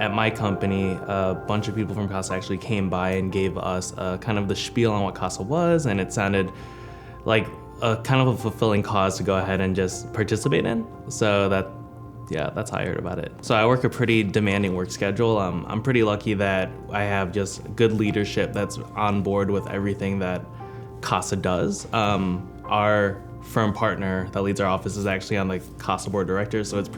At my company, a bunch of people from CASA actually came by and gave us kind of the spiel on what CASA was, and it sounded like a kind of a fulfilling cause to go ahead and just participate in. So that's how I heard about it. So I work a pretty demanding work schedule. I'm pretty lucky that I have just good leadership that's on board with everything that CASA does. Our firm partner that leads our office is actually on the CASA board of directors, so it's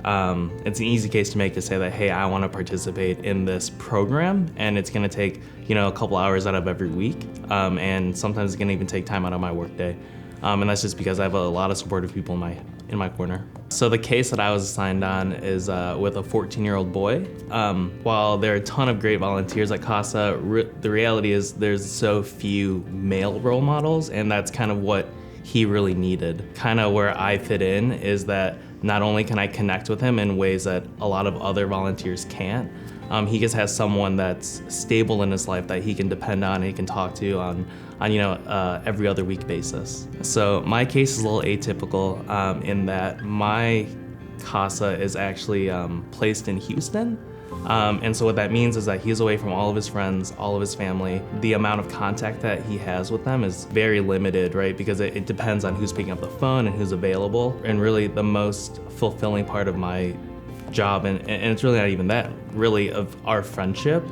an easy case to make to say that, hey, I want to participate in this program, and it's going to take, a couple hours out of every week, and sometimes it's going to even take time out of my workday. And that's just because I have a lot of supportive people in my corner. So the case that I was assigned on is with a 14-year-old boy. While there are a ton of great volunteers at CASA, the reality is there's so few male role models, and that's kind of what he really needed. Kind of where I fit in is that not only can I connect with him in ways that a lot of other volunteers can't, he just has someone that's stable in his life that he can depend on and he can talk to on every other week basis. So my case is a little atypical in that my CASA is actually placed in Houston. And so what that means is that he's away from all of his friends, all of his family. The amount of contact that he has with them is very limited, right? Because it depends on who's picking up the phone and who's available. And really the most fulfilling part of my job, and it's really not even that, really, of our friendship,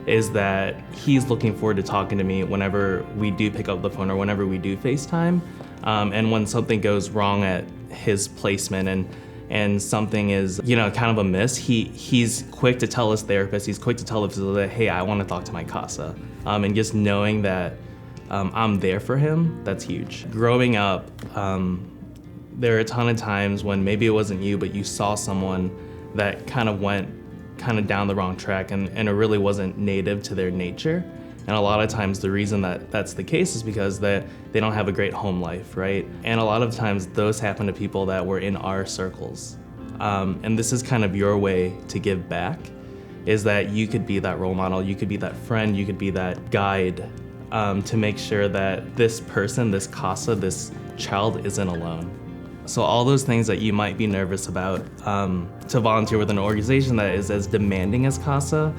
is that he's looking forward to talking to me whenever we do pick up the phone or whenever we do FaceTime. And when something goes wrong at his placement and something is, kind of amiss, he's quick to tell his therapist, he's quick to tell the facility, hey, I want to talk to my CASA. And just knowing that I'm there for him, that's huge. Growing up, there are a ton of times when maybe it wasn't you, but you saw someone that kind of went down the wrong track and it really wasn't native to their nature. And a lot of times the reason that that's the case is because they don't have a great home life, right? And a lot of times those happen to people that were in our circles. And this is kind of your way to give back, is that you could be that role model, you could be that friend, you could be that guide to make sure that this person, this CASA, this child isn't alone. So all those things that you might be nervous about to volunteer with an organization that is as demanding as CASA,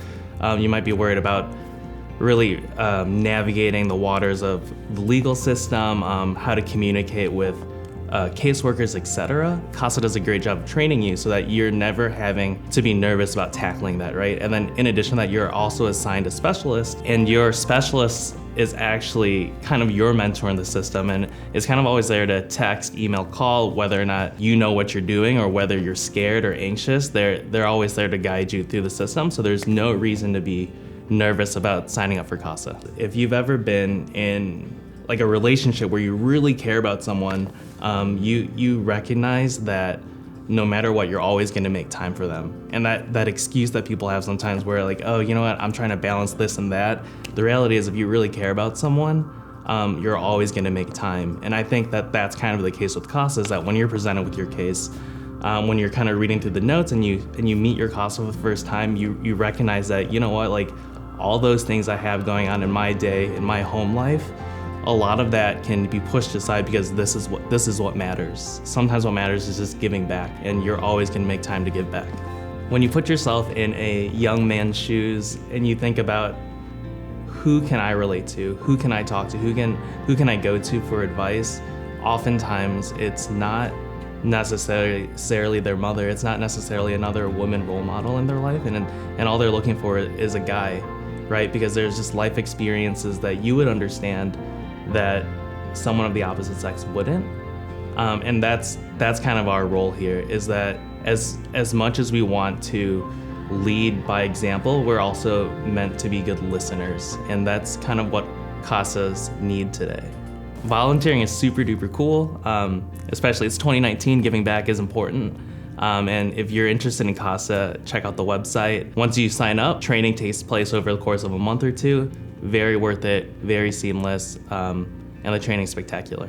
you might be worried about really navigating the waters of the legal system, how to communicate with caseworkers, etc. CASA does a great job of training you so that you're never having to be nervous about tackling that, right? And then in addition to that, you're also assigned a specialist, and your specialist is actually kind of your mentor in the system and is kind of always there to text, email, call, whether or not you know what you're doing or whether you're scared or anxious. They're always there to guide you through the system, so there's no reason to be nervous about signing up for CASA. If you've ever been in like a relationship where you really care about someone, you recognize that no matter what, you're always gonna make time for them. And that excuse that people have sometimes where like, oh, you know what, I'm trying to balance this and that. The reality is if you really care about someone, you're always gonna make time. And I think that that's kind of the case with CASA, is that when you're presented with your case, when you're kind of reading through the notes and you meet your CASA for the first time, you recognize that, you know what, like all those things I have going on in my day, in my home life, a lot of that can be pushed aside because this is what matters. Sometimes what matters is just giving back, and you're always gonna make time to give back. When you put yourself in a young man's shoes and you think about who can I relate to, who can I talk to, who can I go to for advice, oftentimes it's not necessarily their mother, it's not necessarily another woman role model in their life, and all they're looking for is a guy, right? Because there's just life experiences that you would understand that someone of the opposite sex wouldn't. And that's kind of our role here, is that as much as we want to lead by example, we're also meant to be good listeners. And that's kind of what CASAs need today. Volunteering is super duper cool, especially it's 2019, giving back is important. And if you're interested in CASA, check out the website. Once you sign up, training takes place over the course of a month or two. Very worth it, very seamless, and the training's spectacular.